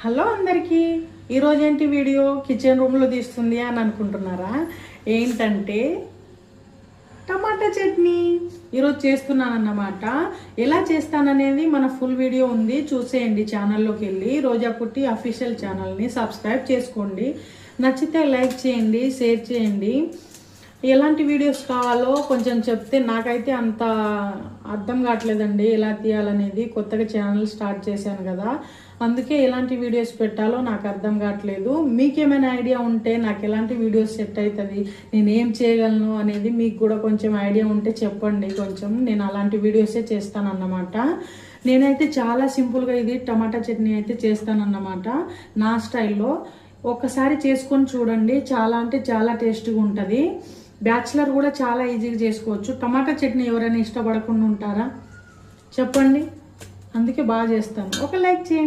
Hello అందరికీ ఈరోజు ఏంటి వీడియో కిచెన్ రూమ్లో తీస్తుంది అని అనుకుంటున్నారా? ఏంటంటే టమాటా చట్నీ ఈరోజు చేస్తున్నానన్నమాట. ఎలా చేస్తాననేది మన ఫుల్ వీడియో ఉంది, చూసేయండి. ఛానల్లోకి వెళ్ళి రోజా కుట్టి అఫీషియల్ ఛానల్ని సబ్స్క్రైబ్ చేసుకోండి. నచ్చితే లైక్ చేయండి, షేర్ చేయండి. ఎలాంటి వీడియోస్ కావాలో కొంచెం చెప్తే, నాకైతే అంత అర్థం కావట్లేదండి ఎలా తీయాలనేది. కొత్తగా ఛానల్ స్టార్ట్ చేశాను కదా, అందుకే ఎలాంటి వీడియోస్ పెట్టాలో నాకు అర్థం కావట్లేదు. మీకేమైనా ఐడియా ఉంటే నాకు ఎలాంటి వీడియోస్ సెట్ అవుతుంది, నేను ఏం చేయగలను అనేది మీకు కూడా కొంచెం ఐడియా ఉంటే చెప్పండి. కొంచెం నేను అలాంటి వీడియోసే చేస్తానన్నమాట. నేనైతే చాలా సింపుల్గా ఇది టమాటా చట్నీ అయితే చేస్తానన్నమాట, నా స్టైల్లో. ఒక్కసారి చేసుకొని చూడండి, చాలా అంటే చాలా టేస్టీగా ఉంటుంది. బ్యాచిలర్ కూడా చాలా ఈజీగా చేసుకోవచ్చు. టమాటా చట్నీ ఎవరైనా ఇష్టపడకుండా ఉంటారా చెప్పండి? అందుకే బాగా చేస్తాను. ఒక లైక్ చేయండి.